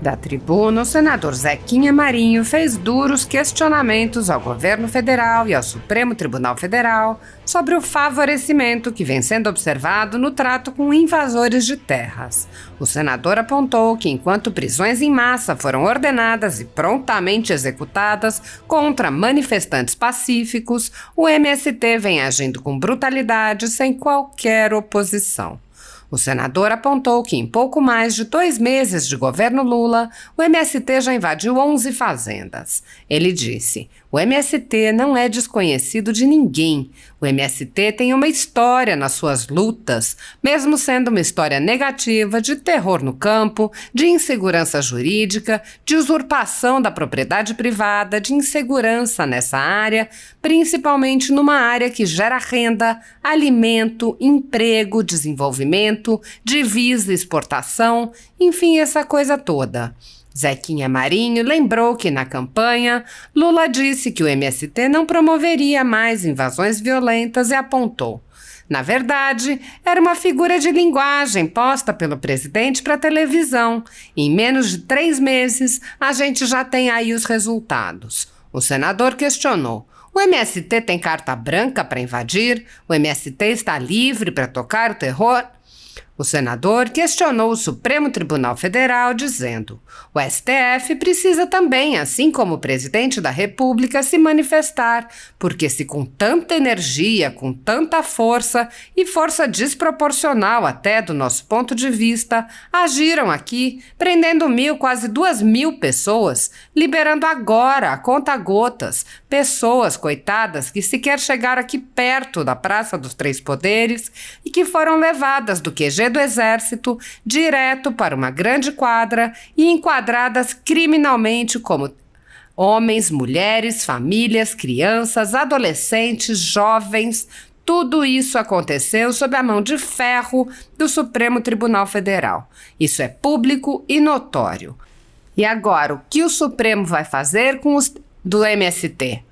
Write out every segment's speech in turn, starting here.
Da tribuna, o senador Zequinha Marinho fez duros questionamentos ao governo federal e ao Supremo Tribunal Federal sobre o favorecimento que vem sendo observado no trato com invasores de terras. O senador apontou que, enquanto prisões em massa foram ordenadas e prontamente executadas contra manifestantes pacíficos, o MST vem agindo com brutalidade sem qualquer oposição. O senador apontou que em pouco mais de 2 meses de governo Lula, o MST já invadiu 11 fazendas. Ele disse: o MST não é desconhecido de ninguém. O MST tem uma história nas suas lutas, mesmo sendo uma história negativa de terror no campo, de insegurança jurídica, de usurpação da propriedade privada, de insegurança nessa área, principalmente numa área que gera renda, alimento, emprego, desenvolvimento, divisa, exportação, enfim, essa coisa toda. Zequinha Marinho lembrou que, na campanha, Lula disse que o MST não promoveria mais invasões violentas e apontou: na verdade, era uma figura de linguagem posta pelo presidente para a televisão. Em menos de 3 meses, a gente já tem aí os resultados. O senador questionou: o MST tem carta branca para invadir? O MST está livre para tocar o terror? O senador questionou o Supremo Tribunal Federal, dizendo: o STF precisa também, assim como o presidente da República, se manifestar, porque se com tanta energia, com tanta força e força desproporcional até do nosso ponto de vista, agiram aqui, prendendo 1.000, quase 2.000 pessoas, liberando agora, a conta-gotas, pessoas, coitadas, que sequer chegaram aqui perto da Praça dos Três Poderes e que foram levadas do QG do Exército direto para uma grande quadra e enquadradas criminalmente como homens, mulheres, famílias, crianças, adolescentes, jovens. Tudo isso aconteceu sob a mão de ferro do Supremo Tribunal Federal. Isso é público e notório. E agora, o que o Supremo vai fazer com os do MST?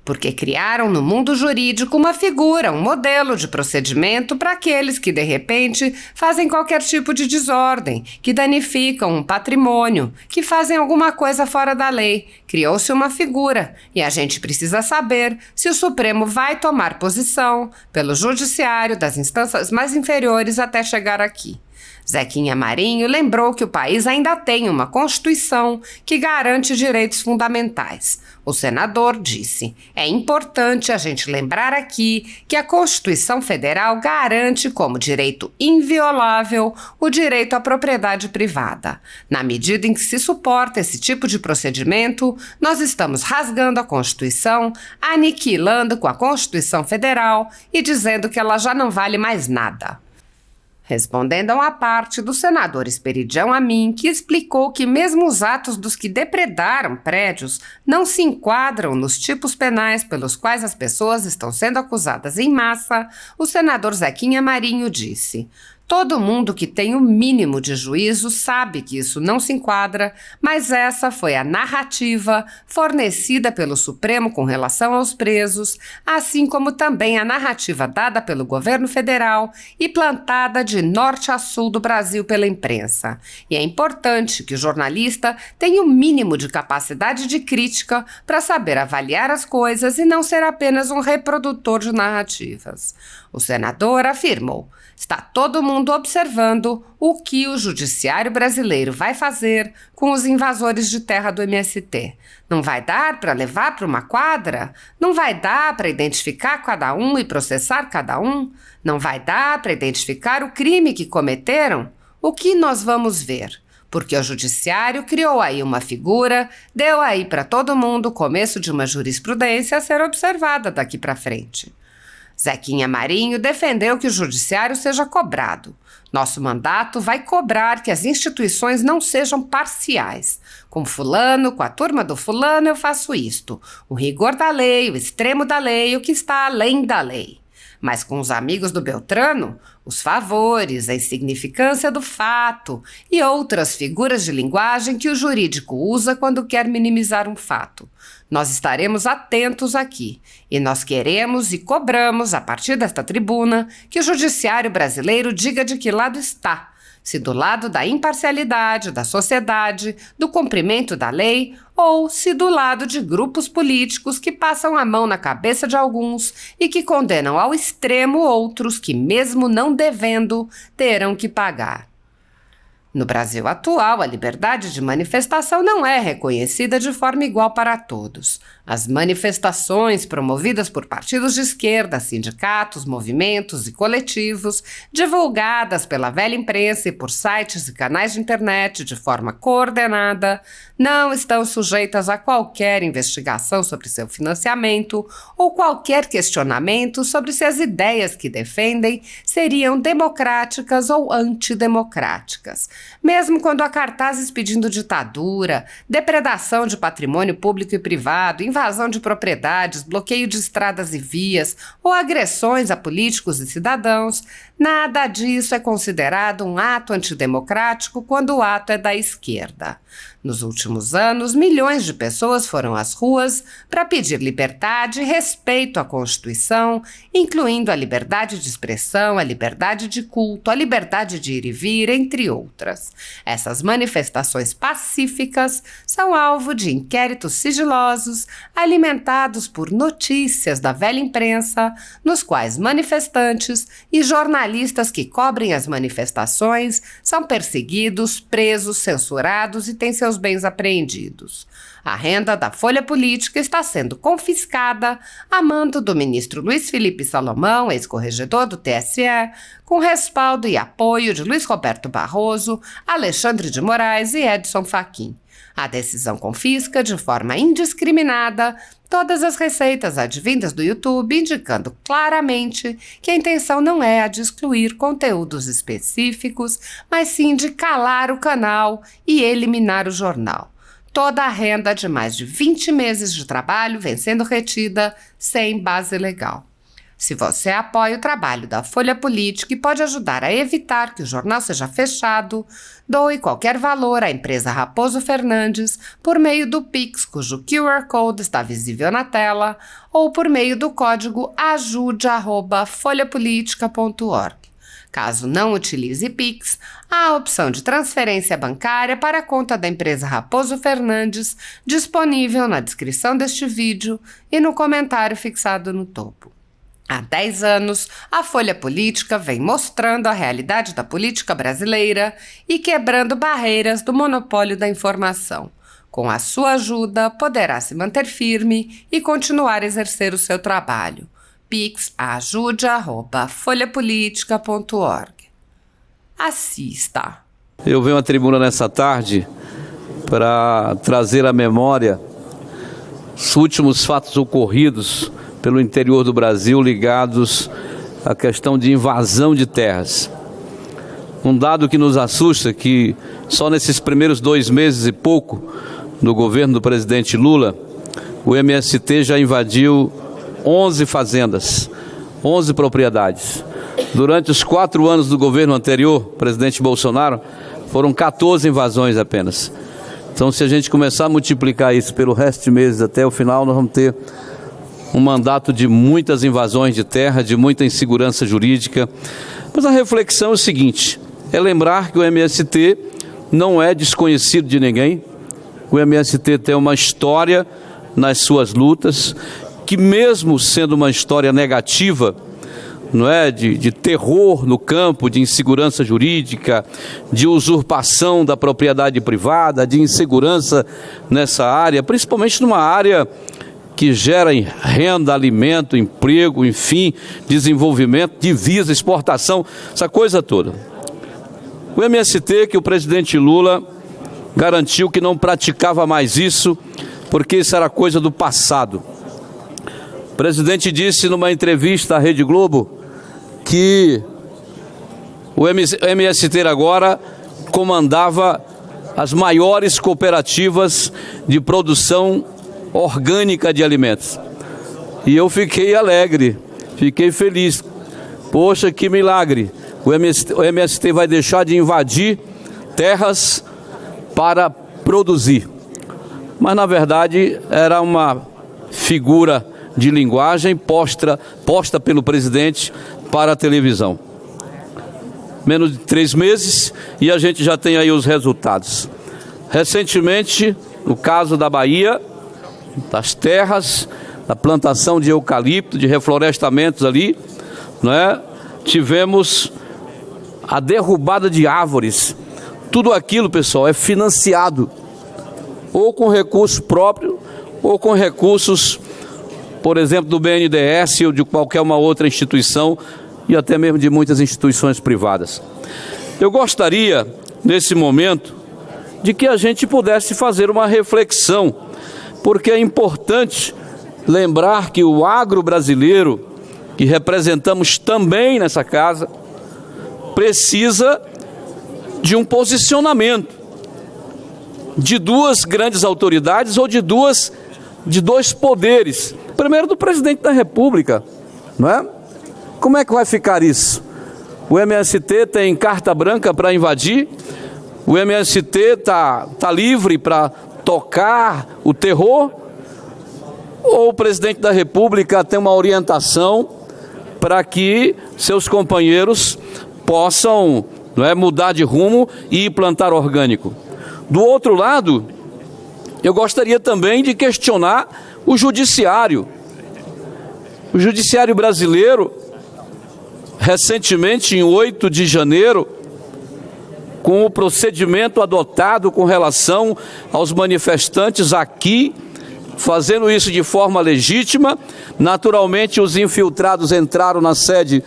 Porque criaram no mundo jurídico uma figura, um modelo de procedimento para aqueles que, de repente, fazem qualquer tipo de desordem, que danificam um patrimônio, que fazem alguma coisa fora da lei. Criou-se uma figura e a gente precisa saber se o Supremo vai tomar posição pelo judiciário das instâncias mais inferiores até chegar aqui. Zequinha Marinho lembrou que o país ainda tem uma Constituição que garante direitos fundamentais. O senador disse: é importante a gente lembrar aqui que a Constituição Federal garante como direito inviolável o direito à propriedade privada. Na medida em que se suporta esse tipo de procedimento, nós estamos rasgando a Constituição, aniquilando com a Constituição Federal e dizendo que ela já não vale mais nada. Respondendo a uma parte do senador Esperidião Amin, que explicou que mesmo os atos dos que depredaram prédios não se enquadram nos tipos penais pelos quais as pessoas estão sendo acusadas em massa, o senador Zequinha Marinho disse: todo mundo que tem o mínimo de juízo sabe que isso não se enquadra, mas essa foi a narrativa fornecida pelo Supremo com relação aos presos, assim como também a narrativa dada pelo governo federal e plantada de norte a sul do Brasil pela imprensa. E é importante que o jornalista tenha o mínimo de capacidade de crítica para saber avaliar as coisas e não ser apenas um reprodutor de narrativas. O senador afirmou: está todo mundo observando o que o judiciário brasileiro vai fazer com os invasores de terra do MST. Não vai dar para levar para uma quadra? Não vai dar para identificar cada um e processar cada um? Não vai dar para identificar o crime que cometeram? O que nós vamos ver? Porque o judiciário criou aí uma figura, deu aí para todo mundo o começo de uma jurisprudência a ser observada daqui para frente. Zequinha Marinho defendeu que o judiciário seja cobrado. Nosso mandato vai cobrar que as instituições não sejam parciais. Com fulano, com a turma do fulano, eu faço isto. O rigor da lei, o extremo da lei, o que está além da lei. Mas com os amigos do Beltrano, os favores, a insignificância do fato e outras figuras de linguagem que o jurídico usa quando quer minimizar um fato. Nós estaremos atentos aqui e nós queremos e cobramos, a partir desta tribuna, que o judiciário brasileiro diga de que lado está. Se do lado da imparcialidade, da sociedade, do cumprimento da lei, ou se do lado de grupos políticos que passam a mão na cabeça de alguns e que condenam ao extremo outros que, mesmo não devendo, terão que pagar. No Brasil atual, a liberdade de manifestação não é reconhecida de forma igual para todos. As manifestações promovidas por partidos de esquerda, sindicatos, movimentos e coletivos, divulgadas pela velha imprensa e por sites e canais de internet de forma coordenada, não estão sujeitas a qualquer investigação sobre seu financiamento ou qualquer questionamento sobre se as ideias que defendem seriam democráticas ou antidemocráticas. Mesmo quando há cartazes pedindo ditadura, depredação de patrimônio público e privado, invasão de propriedades, bloqueio de estradas e vias ou agressões a políticos e cidadãos, nada disso é considerado um ato antidemocrático quando o ato é da esquerda. Nos últimos anos, milhões de pessoas foram às ruas para pedir liberdade e respeito à Constituição, incluindo a liberdade de expressão, a liberdade de culto, a liberdade de ir e vir, entre outras. Essas manifestações pacíficas são alvo de inquéritos sigilosos alimentados por notícias da velha imprensa, nos quais manifestantes e jornalistas que cobrem as manifestações são perseguidos, presos, censurados e têm seus bens apreendidos. A renda da Folha Política está sendo confiscada a mando do ministro Luiz Felipe Salomão, ex-corregedor do TSE, com respaldo e apoio de Luiz Roberto Barroso, Alexandre de Moraes e Edson Fachin. A decisão confisca, de forma indiscriminada, todas as receitas advindas do YouTube, indicando claramente que a intenção não é a de excluir conteúdos específicos, mas sim de calar o canal e eliminar o jornal. Toda a renda de mais de 20 meses de trabalho vem sendo retida sem base legal. Se você apoia o trabalho da Folha Política e pode ajudar a evitar que o jornal seja fechado, doe qualquer valor à empresa Raposo Fernandes por meio do Pix, cujo QR Code está visível na tela, ou por meio do código ajude@folhapolitica.org. Caso não utilize Pix, há a opção de transferência bancária para a conta da empresa Raposo Fernandes, disponível na descrição deste vídeo e no comentário fixado no topo. Há 10 anos, a Folha Política vem mostrando a realidade da política brasileira e quebrando barreiras do monopólio da informação. Com a sua ajuda, poderá se manter firme e continuar a exercer o seu trabalho. Pix ajude@folhapolitica.org. Assista. Eu venho à tribuna nessa tarde para trazer à memória os últimos fatos ocorridos pelo interior do Brasil ligados à questão de invasão de terras. Um dado que nos assusta é que só nesses primeiros 2 meses e pouco do governo do presidente Lula, o MST já invadiu 11 fazendas, 11 propriedades. Durante os 4 anos do governo anterior, presidente Bolsonaro, foram 14 invasões apenas. Então, se a gente começar a multiplicar isso pelo resto de meses até o final, nós vamos ter um mandato de muitas invasões de terra, de muita insegurança jurídica. Mas a reflexão é o seguinte, é lembrar que o MST não é desconhecido de ninguém. O MST tem uma história nas suas lutas, que mesmo sendo uma história negativa, não é, de terror no campo, de insegurança jurídica, de usurpação da propriedade privada, de insegurança nessa área, principalmente numa área que gera renda, alimento, emprego, enfim, desenvolvimento, divisa, exportação, essa coisa toda. O MST, que o presidente Lula garantiu que não praticava mais isso, porque isso era coisa do passado. O presidente disse numa entrevista à Rede Globo que o MST agora comandava as maiores cooperativas de produção orgânica de alimentos. E eu fiquei alegre, fiquei feliz. Poxa, que milagre! o MST vai deixar de invadir terras para produzir. Mas, na verdade, era uma figura de linguagem posta pelo presidente para a televisão. Menos de 3 meses e a gente já tem aí os resultados. Recentemente, no caso da Bahia, das terras, da plantação de eucalipto, de reflorestamentos ali, tivemos a derrubada de árvores. Tudo aquilo, pessoal, é financiado ou com recurso próprio ou com recursos, por exemplo, do BNDES ou de qualquer uma outra instituição e até mesmo de muitas instituições privadas. Eu gostaria, nesse momento, de que a gente pudesse fazer uma reflexão, porque é importante lembrar que o agro brasileiro, que representamos também nessa casa, precisa de um posicionamento de 2 grandes autoridades ou de dois poderes. Primeiro, do presidente da República, não é? Como é que vai ficar isso? O MST tem carta branca para invadir? O MST está livre para tocar o terror? Ou o presidente da República tem uma orientação para que seus companheiros possam mudar de rumo e plantar orgânico? Do outro lado, eu gostaria também de questionar o judiciário. O judiciário brasileiro, recentemente, em 8 de janeiro, com o procedimento adotado com relação aos manifestantes aqui, fazendo isso de forma legítima, naturalmente os infiltrados entraram na sede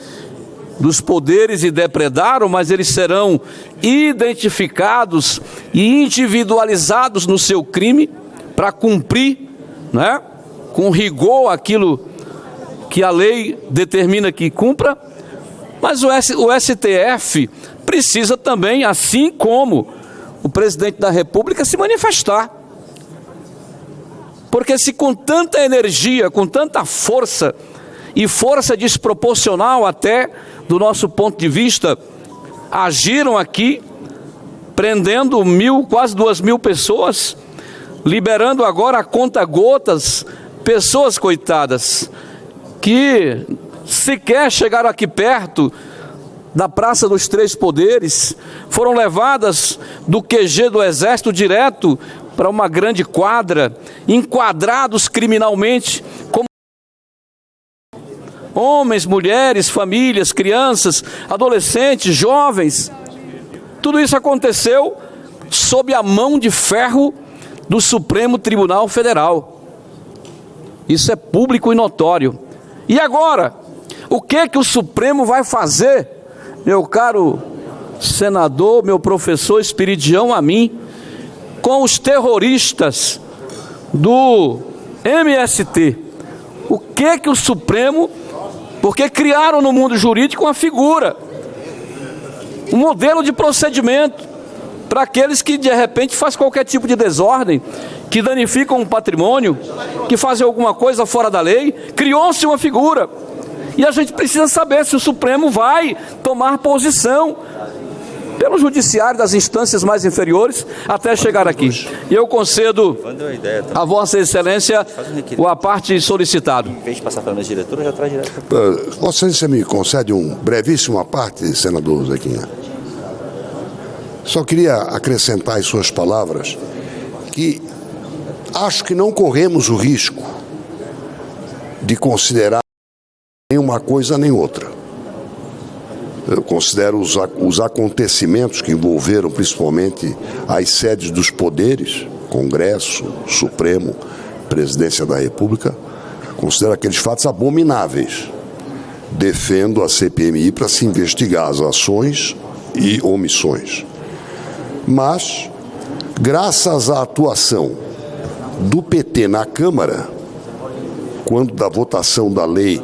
dos poderes e depredaram, mas eles serão identificados e individualizados no seu crime para cumprir, com rigor aquilo que a lei determina que cumpra. Mas o STF precisa também, assim como o presidente da República, se manifestar. Porque se com tanta energia, com tanta força, e força desproporcional até, do nosso ponto de vista, agiram aqui, prendendo quase 2.000 pessoas, liberando agora a conta-gotas, pessoas coitadas, que sequer chegaram aqui perto da Praça dos Três Poderes, foram levadas do QG do Exército direto para uma grande quadra, enquadrados criminalmente como homens, mulheres, famílias, crianças, adolescentes, jovens. Tudo isso aconteceu sob a mão de ferro do Supremo Tribunal Federal. Isso é público e notório. E agora, o que o Supremo vai fazer, meu caro senador, meu professor Espiridião Amin, com os terroristas do MST? O que o Supremo... Porque criaram no mundo jurídico uma figura, um modelo de procedimento para aqueles que de repente fazem qualquer tipo de desordem, que danificam um patrimônio, que fazem alguma coisa fora da lei. Criou-se uma figura e a gente precisa saber se o Supremo vai tomar posição pelo judiciário das instâncias mais inferiores até chegar aqui. E eu concedo a Vossa Excelência a parte solicitado. Em vez de passar pela mesa diretora, já traz direto. Vossa Excelência me concede um brevíssimo à parte, senador Zequinha. Só queria acrescentar em suas palavras que acho que não corremos o risco de considerar nem uma coisa nem outra. Eu considero os acontecimentos que envolveram principalmente as sedes dos poderes, Congresso, Supremo, Presidência da República, considero aqueles fatos abomináveis. Defendo a CPMI para se investigar as ações e omissões. Mas, graças à atuação do PT na Câmara, quando da votação da lei,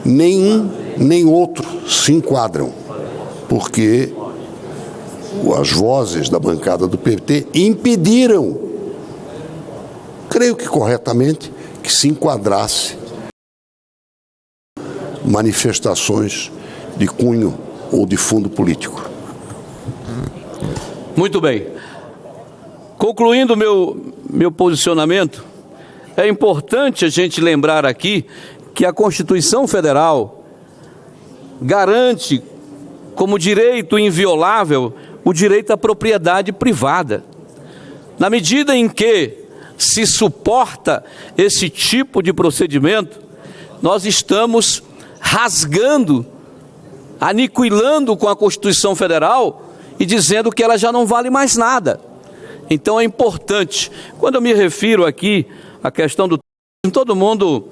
nenhum nem outro se enquadram, porque as vozes da bancada do PT impediram, creio que corretamente, que se enquadrasse manifestações de cunho ou de fundo político. Muito bem. Concluindo meu posicionamento, é importante a gente lembrar aqui que a Constituição Federal garante como direito inviolável o direito à propriedade privada. Na medida em que se suporta esse tipo de procedimento, nós estamos rasgando, aniquilando com a Constituição Federal e dizendo que ela já não vale mais nada. Então é importante, quando eu me refiro aqui à questão do... Todo mundo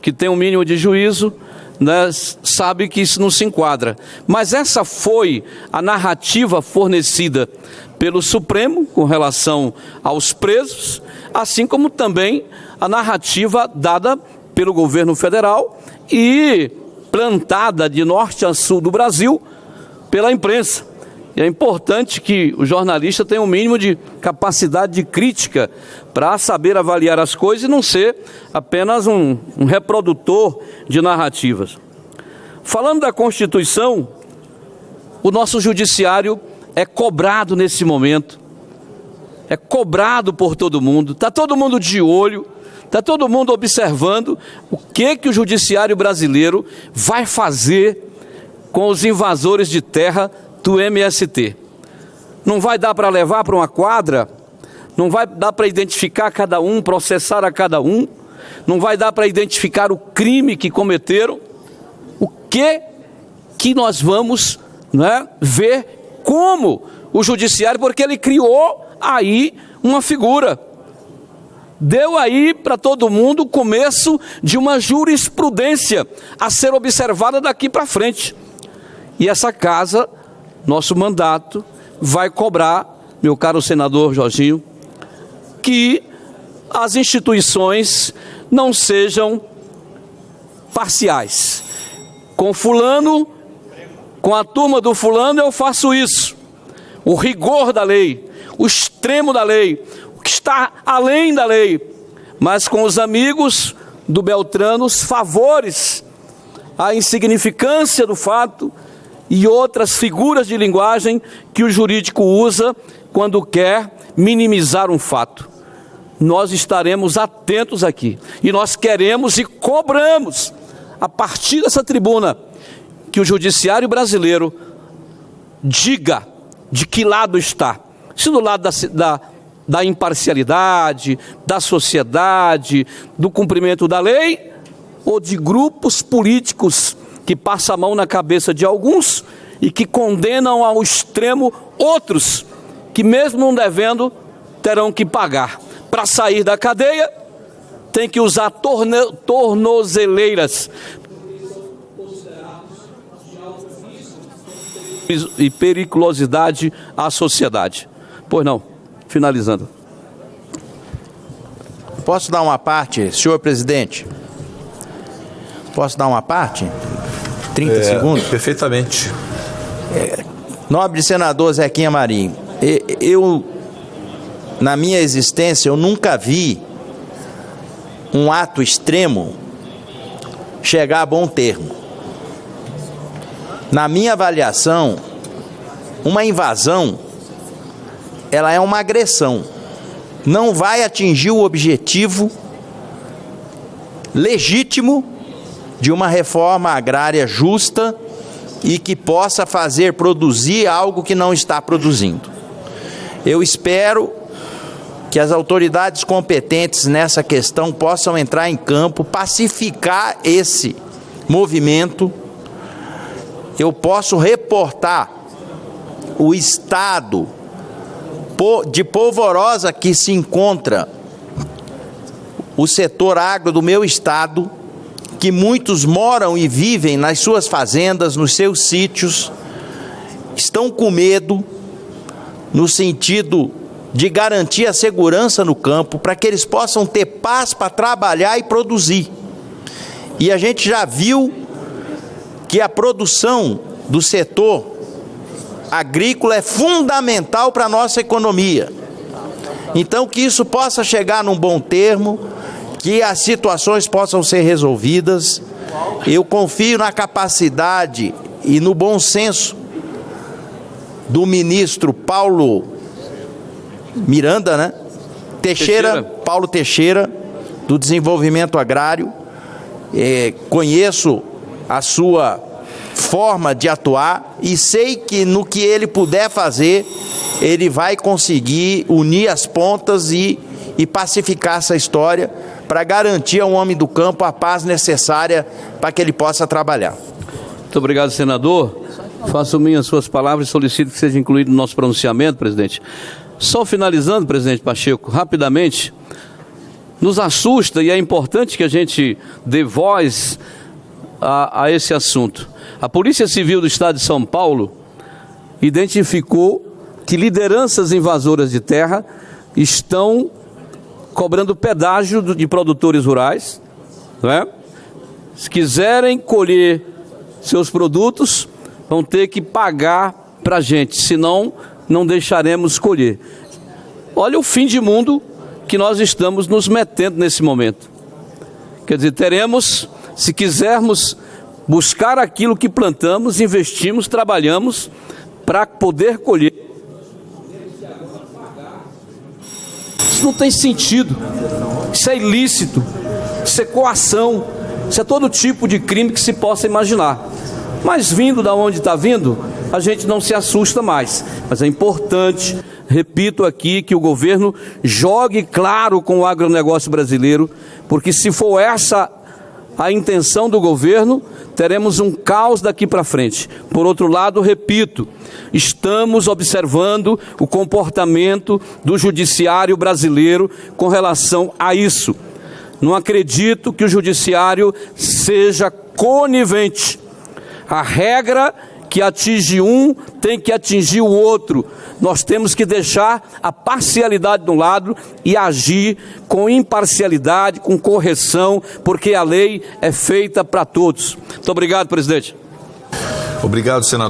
que tem um mínimo de juízo, né, sabe que isso não se enquadra. Mas essa foi a narrativa fornecida pelo Supremo com relação aos presos, assim como também a narrativa dada pelo governo federal e plantada de norte a sul do Brasil pela imprensa. E é importante que o jornalista tenha um mínimo de capacidade de crítica para saber avaliar as coisas e não ser apenas um reprodutor de narrativas. Falando da Constituição, o nosso judiciário é cobrado nesse momento, é cobrado por todo mundo, está todo mundo de olho, está todo mundo observando o que o judiciário brasileiro vai fazer com os invasores de terra do MST. Não vai dar para levar para uma quadra, não vai dar para identificar cada um, processar a cada um, não vai dar para identificar o crime que cometeram. O que nós vamos, né, ver como o judiciário, porque ele criou aí uma figura, deu aí para todo mundo o começo de uma jurisprudência a ser observada daqui para frente. E essa casa, nosso mandato, vai cobrar, meu caro senador Jorginho, que as instituições não sejam parciais. Com fulano, com a turma do fulano eu faço isso. O rigor da lei, o extremo da lei, o que está além da lei. Mas com os amigos do Beltrano, os favores, a insignificância do fato e outras figuras de linguagem que o jurídico usa quando quer minimizar um fato. Nós estaremos atentos aqui e nós queremos e cobramos, a partir dessa tribuna, que o judiciário brasileiro diga de que lado está. Se do lado da imparcialidade, da sociedade, do cumprimento da lei, ou de grupos políticos que passam a mão na cabeça de alguns e que condenam ao extremo outros, que mesmo não devendo, terão que pagar. Para sair da cadeia, tem que usar tornozeleiras e periculosidade à sociedade. Pois não, finalizando. Posso dar uma parte, senhor presidente? Posso dar uma parte? 30 segundos? Perfeitamente. Nobre senador Zequinha Marinho, eu, na minha existência, eu nunca vi um ato extremo chegar a bom termo. Na minha avaliação, uma invasão, ela é uma agressão. Não vai atingir o objetivo legítimo de uma reforma agrária justa e que possa fazer produzir algo que não está produzindo. Eu espero que as autoridades competentes nessa questão possam entrar em campo, pacificar esse movimento. Eu posso reportar o estado de polvorosa que se encontra o setor agro do meu estado, que muitos moram e vivem nas suas fazendas, nos seus sítios, estão com medo no sentido de garantir a segurança no campo, para que eles possam ter paz para trabalhar e produzir. E a gente já viu que a produção do setor agrícola é fundamental para a nossa economia. Então, que isso possa chegar num bom termo, que as situações possam ser resolvidas. Eu confio na capacidade e no bom senso do ministro Paulo Miranda, né? Paulo Teixeira, do Desenvolvimento Agrário. Conheço a sua forma de atuar e sei que no que ele puder fazer, ele vai conseguir unir as pontas e pacificar essa história para garantir ao homem do campo a paz necessária para que ele possa trabalhar. Muito obrigado, senador. Faço minhas suas palavras e solicito que seja incluído no nosso pronunciamento, presidente. Só finalizando, presidente Pacheco, rapidamente, nos assusta e é importante que a gente dê voz a esse assunto. A Polícia Civil do Estado de São Paulo identificou que lideranças invasoras de terra estão cobrando pedágio de produtores rurais, não é? Se quiserem colher seus produtos, vão ter que pagar para a gente, senão não deixaremos colher. Olha o fim de mundo que nós estamos nos metendo nesse momento. Quer dizer, teremos, se quisermos buscar aquilo que plantamos, investimos, trabalhamos para poder colher. Isso não tem sentido, isso é ilícito, isso é coação, isso é todo tipo de crime que se possa imaginar. Mas vindo da onde está vindo, a gente não se assusta mais. Mas é importante, repito aqui, que o governo jogue claro com o agronegócio brasileiro, porque se for essa a intenção do governo, teremos um caos daqui para frente. Por outro lado, repito, estamos observando o comportamento do judiciário brasileiro com relação a isso. Não acredito que o judiciário seja conivente. A regra que atinge um tem que atingir o outro. Nós temos que deixar a parcialidade de um lado e agir com imparcialidade, com correção, porque a lei é feita para todos. Muito obrigado, presidente. Obrigado, senador.